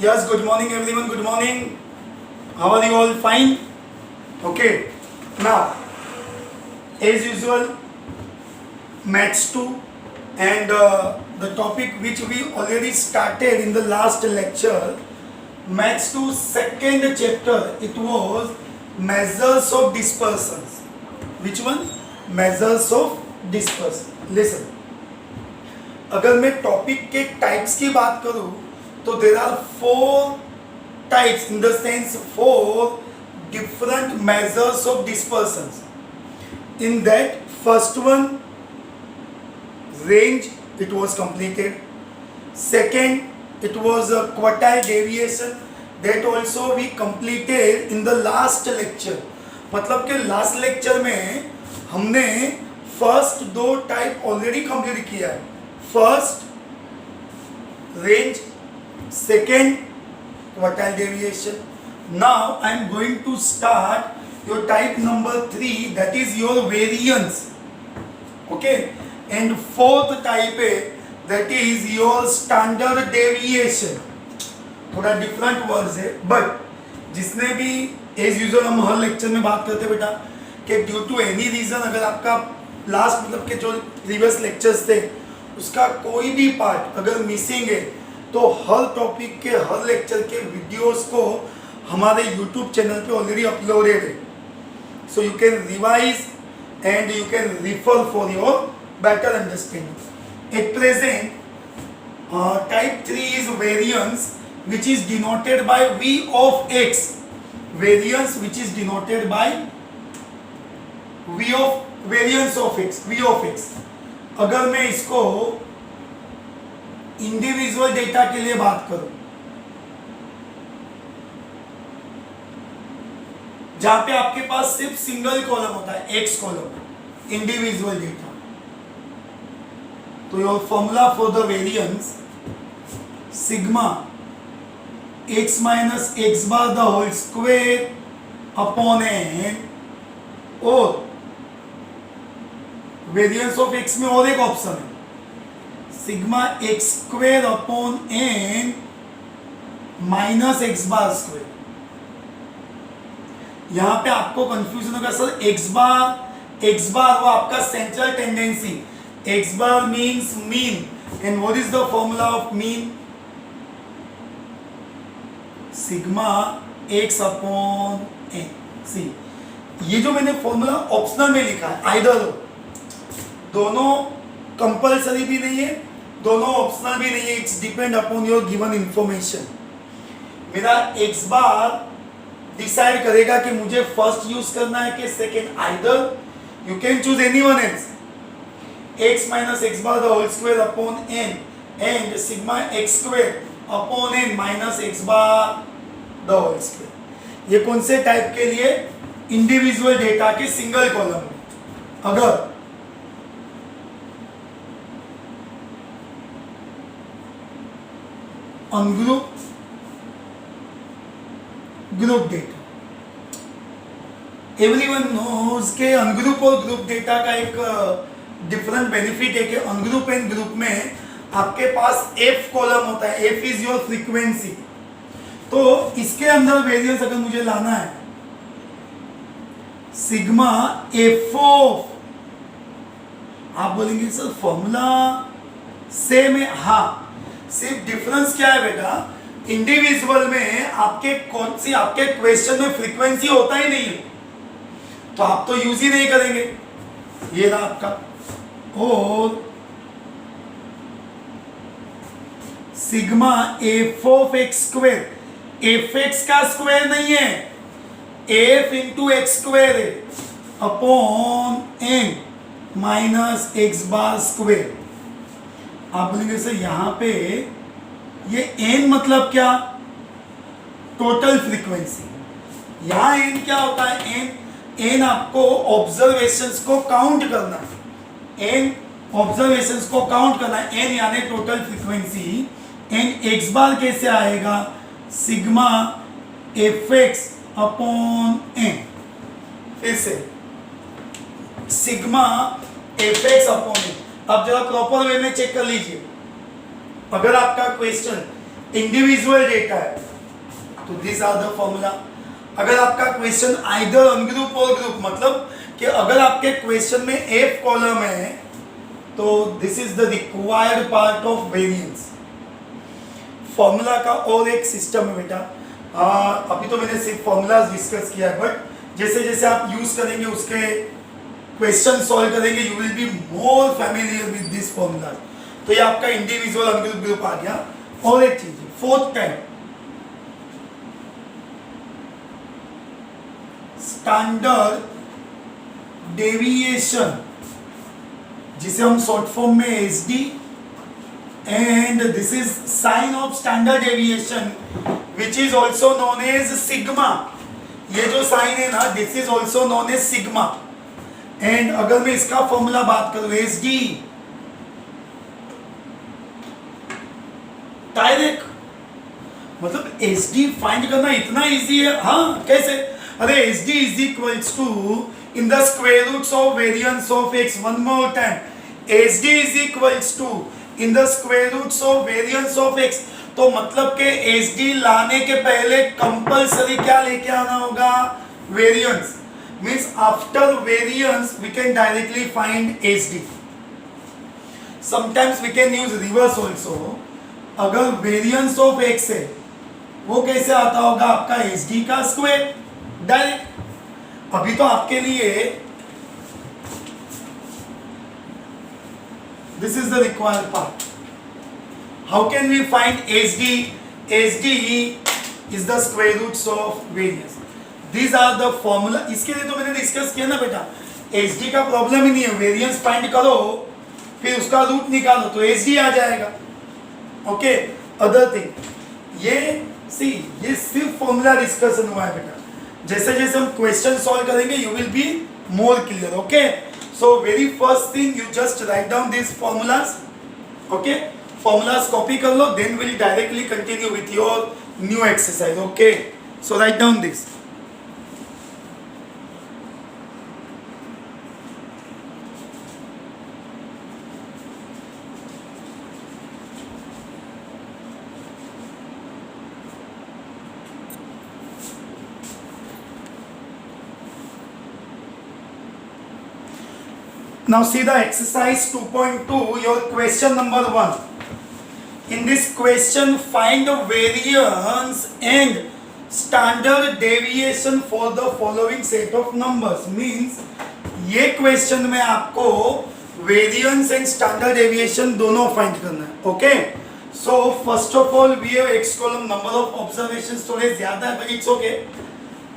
Yes, good morning everyone, good morning. How are you all? Fine? Okay. Now, as usual, Maths 2 and the topic which we already started in the last lecture, Maths 2 second chapter, it was measures of dispersions. Which one? Measures of dispersion. Listen. अगर मैं topic के types की बात करूं तो there are 4 types in the sense 4 different measures of dispersions. In that first one, range, it was completed. Second, it was a quartile deviation, that also we completed in the last lecture. मतलब कि last lecture में हमने first 2 type already complete किया है. First range, second quartile deviation. Now I am going to start your type number 3, that is your variance. Okay, and fourth type है, that is your standard deviation. थोड़ा different words है, but जिसने भी as usual हम हर lecture में बात करते हैं बेटा कि ड्यू टू एनी रीजन अगर आपका लास्ट मतलब के जो प्रीवियस लेक्चर्स थे उसका कोई भी पार्ट अगर मिसिंग है तो हर टॉपिक के हर लेक्चर के वीडियोस को हमारे यूट्यूब चैनल पे ऑलरेडी अपलोडेड है. So you can revise and you can refer for your better understanding. At present type 3 is variance, which is denoted by V of x. Variance which is denoted by V of variance of x, V of x. अगर मैं इसको individual data के लिए बात करूं जहां पे आपके पास सिर्फ सिंगल कॉलम होता है, एक्स कॉलम, इंडिविजुअल डेटा, तो your formula for the variance sigma x minus x bar the whole square upon n, और वेरिएंस ऑफ x में और एक ऑप्शन है sigma x square upon n minus x bar square. यहां पे आपको confusion होगा सर x बार वो आपका central tendency, x bar means mean, and what is the formula of mean? Sigma x upon n. सी ये जो मैंने फॉर्मूला ऑप्शनल में लिखा है, आइदर हो, दोनों कंपलसरी भी नहीं है, दोनों ऑप्शनल भी नहीं है, it's depend upon your given information. मेरा x बार डिसाइड करेगा कि मुझे फर्स्ट यूज करना है कि second. Either you can choose any one else. x minus x bar the whole square upon n and sigma x square upon n minus x bar the whole square. ये कौन से type के लिए? Individual data के single column में. अगर ungroup group data, everyone knows के ungroup और ग्रुप डेटा का एक डिफरेंट बेनिफिट है कि अनग्रुप एंड ग्रुप में आपके पास f कॉलम होता है, f इज योर फ्रीक्वेंसी. तो इसके अंदर वेरिएंस अगर मुझे लाना है सिग्मा f ऑफ, आप बोलेंगे सर फॉर्मूला सेम है. हाँ, सिर्फ डिफरेंस क्या है बेटा, इंडिविजुअल में आपके कौन सी आपके क्वेश्चन में फ्रीक्वेंसी होता ही नहीं है, तो आप तो यूज ही नहीं करेंगे. ये रहा आपका. और sigma F of x square, F x का स्क्वायर नहीं है, एफ इंटू एक्स स्क्वेयर है upon n minus x bar square. आप बोलेंगे सर यहां पे ये n मतलब क्या? Total frequency. यहां n क्या होता है? n आपको ऑब्जर्वेशंस को काउंट करना है, n ऑब्जर्वेशंस को काउंट करना है, n यानी टोटल फ्रीक्वेंसी. n x बार कैसे आएगा? Sigma F x upon n. फिर से sigma F x upon n. अब जरा प्रॉपर वे में चेक कर लीजिए. अगर आपका क्वेश्चन इंडिविजुअल डेटा है, तो दिस आर द फॉर्मूला। अगर आपका क्वेश्चन आइदर अनग्रुप और ग्रुप, मतलब कि अगर आपके क्वेश्चन में एफ कॉलम है तो this is the required part of variance. Formula का और एक सिस्टम है बेटा, अभी तो मैंने सिर्फ फॉर्मूलाज डिस्कस किया है, बट जैसे जैसे आप यूज करेंगे उसके क्वेश्चन सॉल्व करेंगे you will be more familiar with this formula. तो ये आपका इंडिविजुअल अनग्रुप ग्रुप आ गया। और एक चीज फोर्थ टाइप, स्टैंडर्ड डेविएशन, जिसे हम शॉर्ट फॉर्म में SD, and this is sign of standard deviation which is also known as sigma. ये जो साइन है ना, this is also known as sigma. And अगर मैं इसका फॉर्मूला बात करूं, एसडी डायरेक्ट, मतलब एसडी फाइंड करना इतना इजी है। हाँ कैसे? अरे SD is equals to in the square roots of variance of x. One more time, SD is equals to in the square roots of variance of x. तो मतलब के एसडी लाने के पहले कंपल्सरी क्या लेके आना होगा? Variance. Means after variance we can directly find SD. Sometimes we can use reverse also. अगर वेरिएंस ऑफ एक्स है वो कैसे आता होगा? आपका एसडी का स्क्वायर डायरेक्ट। अभी तो आपके लिए this is the required part. How can we find SD? SD is the square roots of variance. These are the formula. इसके लिए तो मैंने डिस्कस किया ना बेटा, एसडी का प्रॉब्लम ही नहीं है, वेरिएंस फाइंड करो फिर उसका रूट निकालो तो एसडी आ जाएगा। ओके, अदर थिंग ये सिर्फ फॉर्मूला डिस्कशन हुआ है बेटा। जैसे जैसे हम क्वेश्चन सॉल्व करेंगे you will be more clear. Okay, so very first thing you just write down this formulas. Okay, formulas copy कर लो, then will directly continue with your new exercise. Okay, so write down this. Now see the exercise 2.2, your question number 1. In this question, find the variance and standard deviation for the following set of numbers. Means ये question में आपको variance and standard deviation दोनों find करना है. Okay? So first of all, we have x column, number of observations थोड़े ज़्यादा है, but it's okay.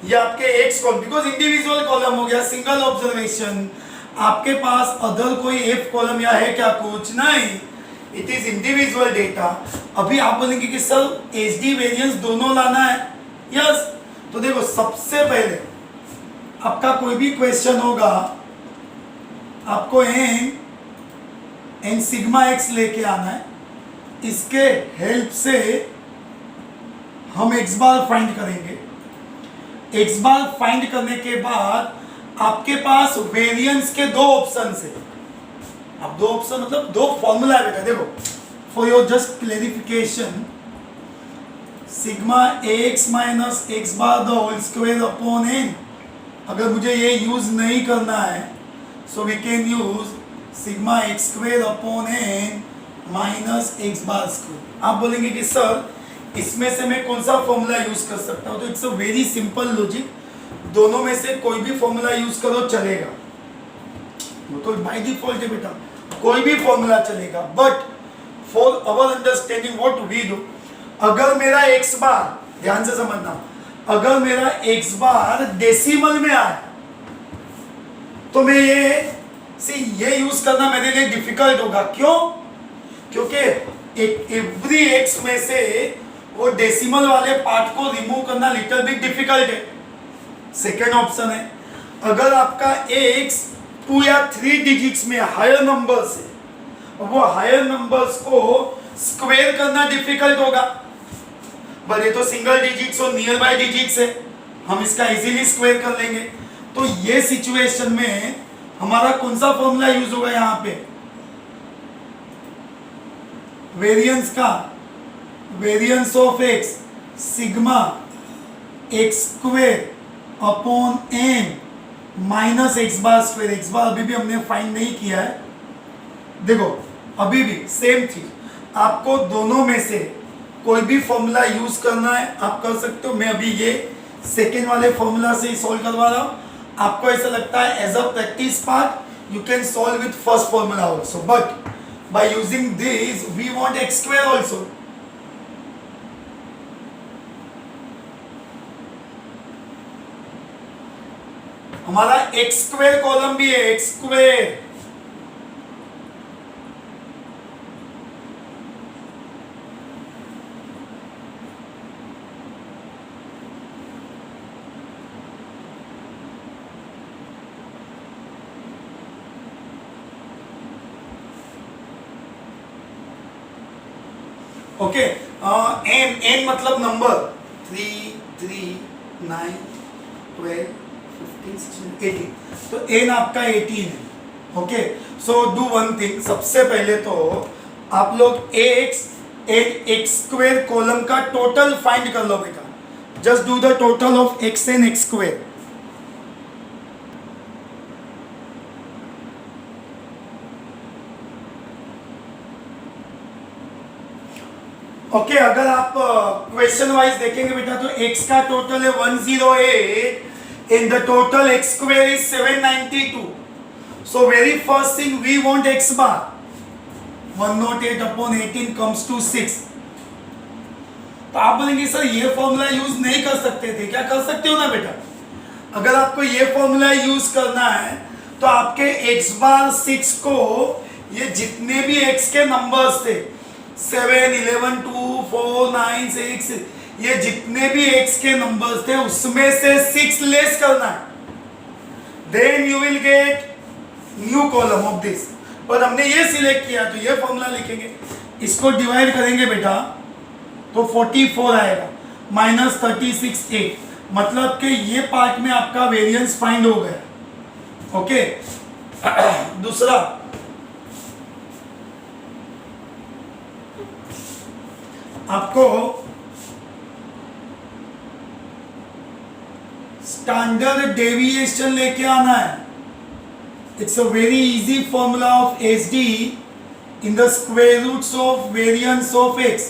ये आपके x column, because individual column हो गया, single observation. आपके पास अदर कोई एफ कॉलम या है क्या? कुछ नहीं, इट इज इंडिविजुअल डेटा। अभी आप बोलेंगे कि सर एसडी वेरिएंस दोनों लाना है। यस, तो देखो सबसे पहले आपका कोई भी क्वेश्चन होगा, आपको एन सिग्मा एक्स लेके आना है। इसके हेल्प से हम एक्स बार फाइंड करेंगे। एक्स बार फाइंड करने के बाद आपके पास वेरिएंस के दो ऑप्शन है। अब दो ऑप्शन मतलब दो फॉर्मूला है बेटा। देखो, for your just clarification, sigma x minus x bar the whole square upon n. अगर मुझे ये यूज नहीं करना है so we can use sigma x square upon n minus x bar square. आप बोलेंगे कि सर इसमें से मैं कौन सा फॉर्मूला यूज कर सकता हूँ? तो it's a very simple logic, दोनों में से कोई भी फॉर्मूला यूज करो चलेगा। वो तो बाय डिफॉल्ट है बेटा, कोई भी फॉर्मूला चलेगा। But for our understanding what we do, अगर मेरा एक्स बार, ध्यान से समझना, अगर मेरा एक्स बार डेसिमल में आए तो मैं ये यूज करना मेरे लिए डिफिकल्ट होगा। क्यों? क्योंकि एवरी एक्स में से वो डेसिमल वाले पार्ट को रिमूव करना लिटिल बिट डिफिकल्ट है। सेकेंड ऑप्शन है, अगर आपका एक्स 2 या 3 डिजिट्स में हायर नंबर्स है, वो हायर नंबर्स को स्क्वायर करना डिफिकल्ट होगा। भले तो सिंगल डिजिट्स और नियर बाय डिजिट्स है, हम इसका इजीली स्क्वायर कर लेंगे। तो ये सिचुएशन में हमारा कौन सा फॉर्मूला यूज होगा? यहाँ पे वेरिएंस का variance of x sigma x square upon n minus x bar square. X bar अभी भी हमने फाइंड नहीं किया है। देखो अभी भी सेम चीज, आपको दोनों में से कोई भी फॉर्मूला यूज करना है आप कर सकते हो। मैं अभी ये सेकेंड वाले फॉर्मूला से ही सॉल्व करवा रहा हूं। आपको ऐसा लगता है as a practice part you can solve with first formula also, but by using this we want x square also. हमारा एक्स स्क्वायर कॉलम भी है, x square. Okay, n n मतलब नंबर 3 3 9 12 15 16 18, तो एन आपका 18 है। Okay, so do one thing, सबसे पहले तो आप लोग x and x square column का टोटल फाइंड कर लो बेटा। Just do the total of x and x square. Okay, अगर आप क्वेश्चन वाइज देखेंगे बेटा तो x का टोटल है 108 and the total x square is 792। So very first thing we want x bar, 108 upon 18 comes to 6। तो आप बोलेंगे सर ये फॉर्मूला यूज नहीं कर सकते थे क्या? कर सकते हो ना बेटा। अगर आपको ये फॉर्मूला यूज करना है तो आपके x बार 6 को ये जितने भी x के नंबर्स थे 7 11 2 4 9 6, ये जितने भी x के नंबर्स थे उसमें से 6 लेस करना है, then you will get new column of this. पर हमने ये सिलेक्ट किया तो ये फॉर्मूला लिखेंगे, इसको डिवाइड करेंगे बेटा तो 44 आएगा माइनस 36 8, मतलब कि ये पार्ट में आपका वेरिएंस फाइंड हो गया। ओके, दूसरा आपको स्टैंडर्ड डेविएशन लेके आना है। It's a very easy formula of S D in the square roots of variance of x.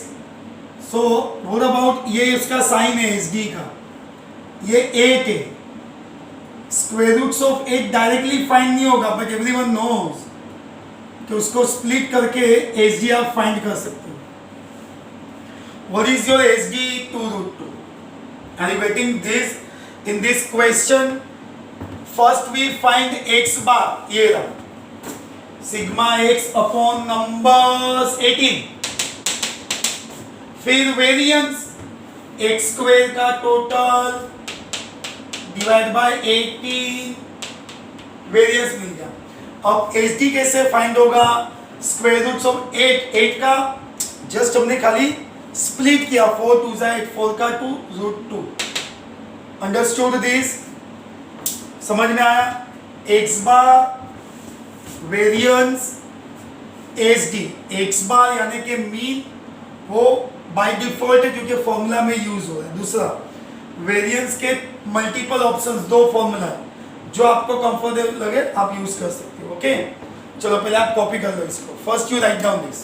So what about, ये इसका साइन है एस डी का, ये 8 है। Square roots of 8 directly find नहीं होगा, बट एवरीवन नोज कि उसको स्प्लिट करके एस डी आप फाइंड कर सकते हो। What is your SD 2√2? Are you getting this? In this question, first we find x bar, ये रहा, sigma x upon numbers 18। फिर वेरिएंस x स्क्वायर का टोटल डिवाइड बाय 18, वेरिएंस मिल गया। अब SD कैसे फाइंड होगा? स्क्वायर रूट्स ऑफ 8 का just हमने खाली स्प्लिट किया, 4 2 8, 4 का 2 √2। Understood this? समझ में आया? एक्स बार वेरिएंस एस डी, एक्स बार यानी कि मीन वो बाय डिफॉल्ट है क्योंकि फॉर्मूला में यूज हो रहा है। दूसरा, वेरिएंस के मल्टीपल ऑप्शंस, 2 फॉर्मूला है, जो आपको कंफर्टेबल लगे आप यूज कर सकते हो। ओके, चलो पहले आप कॉपी कर लो इसको। First you right down this.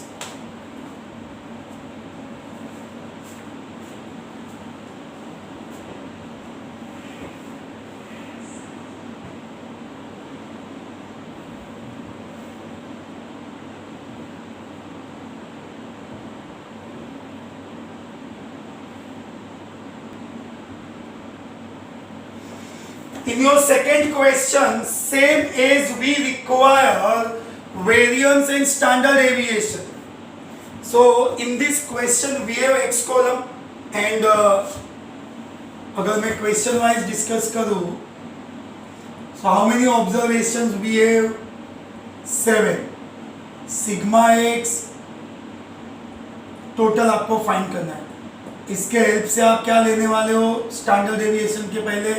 In your second question, same as we require variance and standard deviation. So in this question we have x column and अगर मैं question wise discuss करूँ, so how many observations we have? 7. Sigma x total आपको find करना है। इसके help से आप क्या लेने वाले हो? स्टैंडर्ड डेविएशन के पहले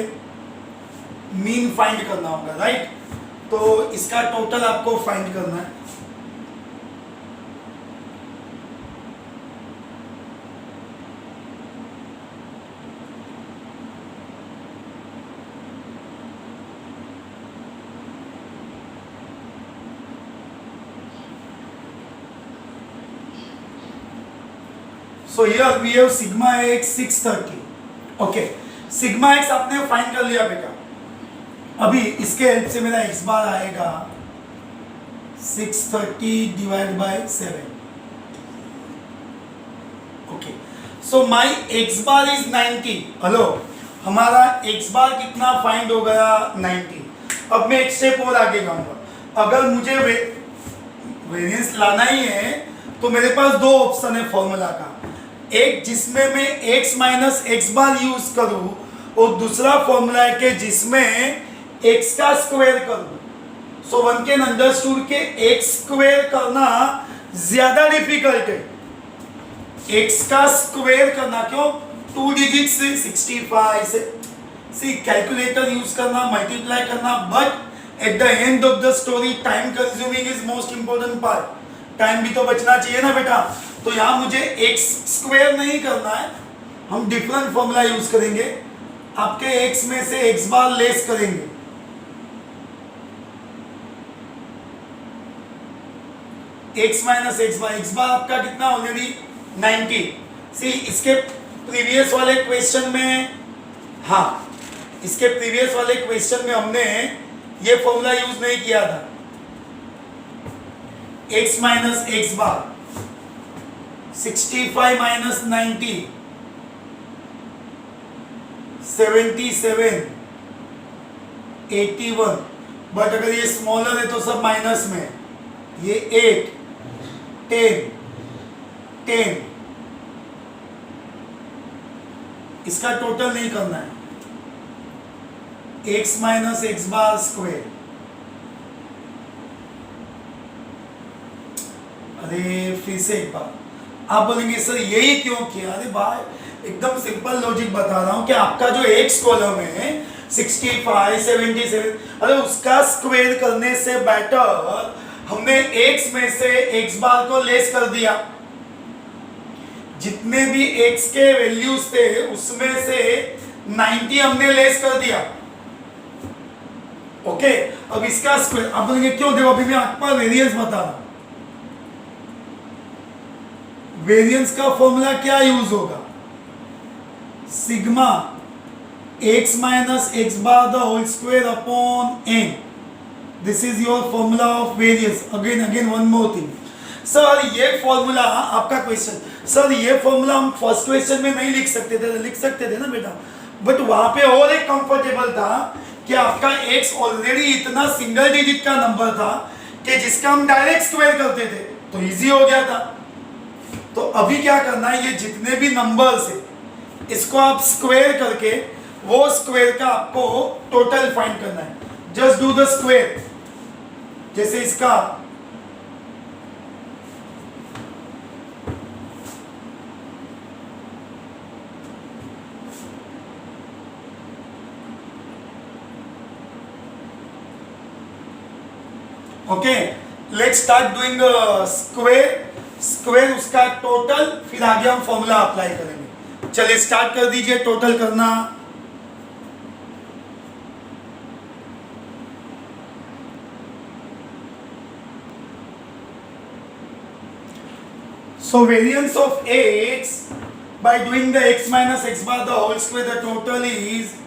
मीन फाइंड करना होगा, राइट? तो इसका टोटल आपको फाइंड करना है। So here we have sigma x 630. Okay, sigma x आपने फाइंड कर लिया बेटा. अभी इसके हेल्प से मेरा एक्स बार आएगा 630 divide by 7. Okay, so my x bar is 90. Hello, हमारा एक्स बार कितना फाइंड हो गया? 90. अब मैं एक स्टेप और आगे जाऊंगा. अगर मुझे वेरिएंस लाना ही है तो मेरे पास दो ऑप्शन है फॉर्मूला का. एक जिसमें मैं x माइनस एक्स बार यूज करूं और दूसरा फॉर्मूला है कि जिसमें x का स्क्वायर करूं. सो वन कैन अंडरस्टूड के x स्क्वायर करना ज्यादा डिफिकल्ट है. x का स्क्वायर करना क्यों? 2 डिजिट से 65 से सी कैलकुलेटर यूज करना, मल्टीप्लाई करना, but at the end of the story time consuming is most important part. Time भी तो बचना चाहिए ना बेटा. तो यहां मुझे x स्क्वायर नहीं करना है, हम डिफरेंट फॉर्मूला यूज करेंगे. आपके x में से x बार लेस करेंगे. x माइनस एक्स बार आपका कितना ऑलरेडी 90. सी इसके प्रीवियस वाले क्वेश्चन में, हाँ इसके प्रीवियस वाले क्वेश्चन में हमने ये फॉर्मूला यूज नहीं किया था. x minus x bar 65 minus 90 77 81. But अगर ये स्मॉलर है तो सब माइनस में. ये 8 10 10. इसका टोटल नहीं करना है. x minus x bar square. अरे फिर से एक बार आप बोलेंगे सर यही क्यों किया? अरे भाई एकदम सिंपल लॉजिक बता रहा हूं कि आपका जो x कॉलम है 65 77, अरे उसका स्क्वायर करने से बेटर हमने x में से x बार को लेस कर दिया. जितने भी x के वैल्यूज थे उसमें से 90 हमने लेस कर दिया. ओके, अब इसका स्क्वायर. आप बोलेंगे क्यों? देखो अभी मैं आपको वेरिएंस बता रहा हूं. वेरिएंस का फॉर्मूला क्या यूज होगा? Sigma x minus x bar the whole square upon n. This is your formula of variance. Again one more thing. Sir ये फॉर्मूला आपका क्वेश्चन, सर ये फॉर्मूला हम फर्स्ट क्वेश्चन में नहीं लिख सकते थे. लिख सकते थे ना बेटा, बट वहां पे और एक कंफर्टेबल था कि आपका x ऑलरेडी इतना सिंगल डिजिट का नंबर था कि जिसका हम डायरेक्ट स्क्वायर करते थे तो इजी हो गया था. तो अभी क्या करना है, ये जितने भी नंबर्स है इसको आप स्क्वायर करके वो स्क्वायर का आपको टोटल फाइंड करना है. Just do the square. जैसे इसका okay, let's start doing square. Square उसका टोटल, फिर आगे हम फॉर्मूला अप्लाई करेंगे. चलिए स्टार्ट कर दीजिए टोटल करना. So variance of x by doing the x minus x bar the whole square, the total is,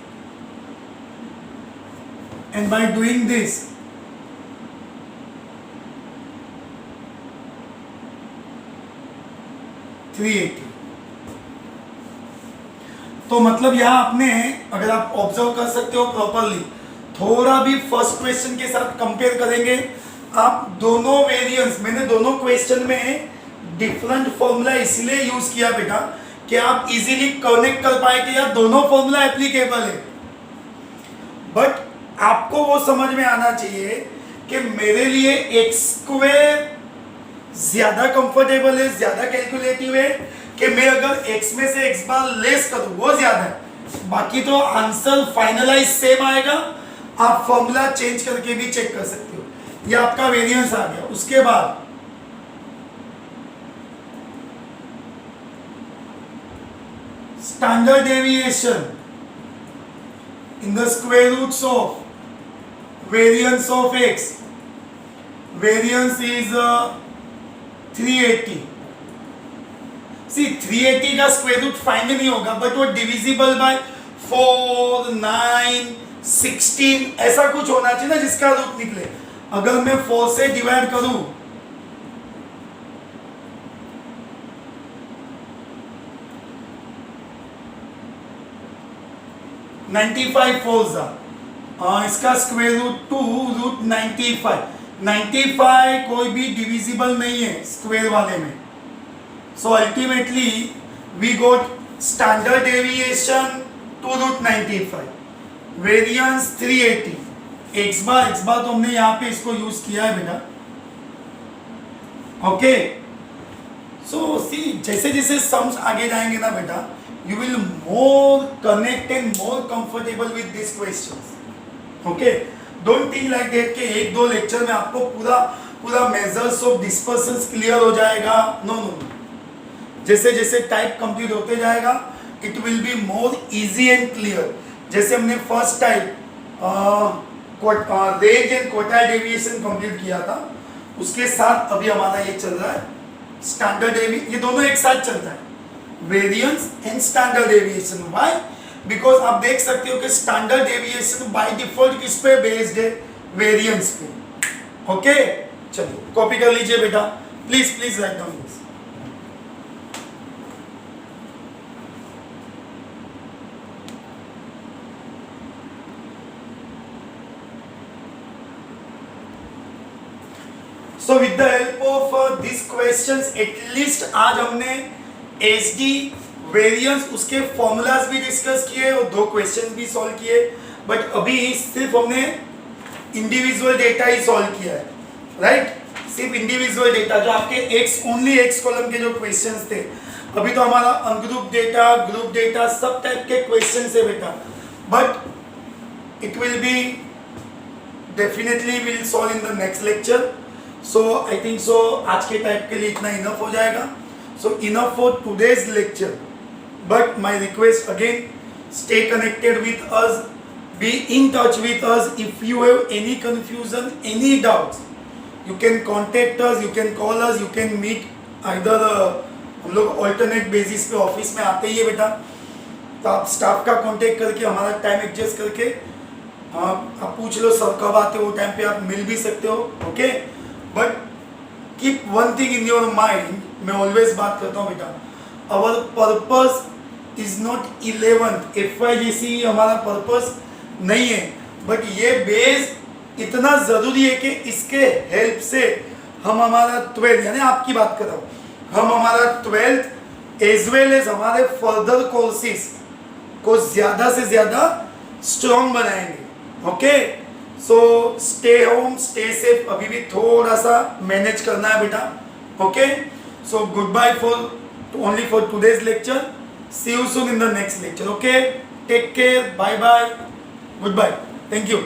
and by doing this तो मतलब यहां आपने, अगर आप ऑब्जर्व कर सकते हो प्रॉपरली, थोड़ा भी फर्स्ट क्वेश्चन के साथ कंपेयर करेंगे आप दोनों वेरिएंस. मैंने दोनों क्वेश्चन में डिफरेंट फॉर्मूला इसलिए यूज किया बेटा कि आप इजीली कनेक्ट कर पाए कि यार दोनों फॉर्मूला एप्लीकेबल है. बट आपको वो समझ में आना चाहिए कि मेरे लिए एक्स स्क्वायर ज्यादा कंफर्टेबल है, ज्यादा कैलकुलेटिव है कि मैं अगर x में से x बार लेस करूं वो ज्यादा है. बाकी तो आंसर फाइनलाइज सेम आएगा. आप फॉर्मूला चेंज करके भी चेक कर सकते हो. ये आपका वेरिएंस आ गया. उसके बाद standard deviation in the square roots of variance of x. Variance is 380. See 380 का स्क्वायर रूट फाइंड नहीं होगा, बट वो डिविजिबल बाय 4, 9, 16 ऐसा कुछ होना चाहिए ना जिसका रूट निकले। अगर मैं 4 से डिवाइड करूं, इसका स्क्वायर रूट 2 रूट 95 कोई भी डिविजिबल नहीं है स्क्वायर वाले में। So ultimately we got standard deviation 2 root 95, variance 380, x bar तो हमने यहाँ पे इसको यूज किया है बेटा। ओके, सो सी जैसे जैसे सम्स आगे जाएंगे ना बेटा, you will more connect and more comfortable with these questions. Okay, don't think like that कि एक दो लेक्चर में आपको पूरा मेजर्स ऑफ डिस्पर्सन्स क्लियर हो जाएगा। नो, जैसे जैसे टाइप कंप्लीट होते जाएगा it will be more easy and clear. जैसे हमने first type range and quartile deviation complete किया था, उसके साथ अभी हमारा ये चल रहा है स्टैंडर्ड डेविएशन, ये दोनों एक साथ चलता है, variance and standard deviation. Why? Because आप देख सकते हो कि स्टैंडर्ड डेविएशन बाय डिफॉल्ट किस पे बेस्ड है? वेरिएंस पे। ओके, चलिए कॉपी कर लीजिए बेटा, please right down this. So with the help of this questions at least आज हमने एसडी वेरिएंस उसके फॉर्मूलाज भी डिस्कस किए और 2 क्वेश्चन भी सॉल्व किए, बट अभी सिर्फ हमने इंडिविजुअल डेटा ही सॉल्व किया है, राइट? सिर्फ इंडिविजुअल डेटा जो आपके ओनली एक्स कॉलम के जो क्वेश्चंस थे। अभी तो हमारा अनग्रुप डेटा, ग्रुप डेटा सब टाइप के क्वेश्चंस है बेटा, but it will be definitely will solve in the next lecture. So I think so आज के टाइप के लिए इतना इनफ हो जाएगा। So enough for today's lecture, but my request again, stay connected with us, be in touch with us. If you have any confusion, any doubts, you can contact us, you can call us, you can meet either हम लोग alternate basis पे office में आते ही है बेटा, तो आप staff का कांटेक्ट करके हमारा टाइम एडजस्ट करके आप पूछ लो सर कब आते हो, वो टाइम पे आप मिल भी सकते हो। Okay, but keep one thing in your mind, मैं ऑलवेज बात करता हूँ बेटा, our purpose is not 11th FY जैसी हमारा पर्पस नहीं है, बट ये बेस इतना ज़रूरी है कि इसके हेल्प से हम हमारा 12th, यानी आपकी बात कर रहा हूँ, हम हमारा 12th एज वेल एज हमारे फर्दर कोर्सेज को ज़्यादा से ज़्यादा स्ट्रॉन्ग बनाएंगे। Okay, so stay home, stay safe, अभी भी थोड़ा सा मैनेज करना है बेटा। Okay, so goodbye for only for today's lecture. See you soon in the next lecture. Okay, take care, bye, goodbye, thank you.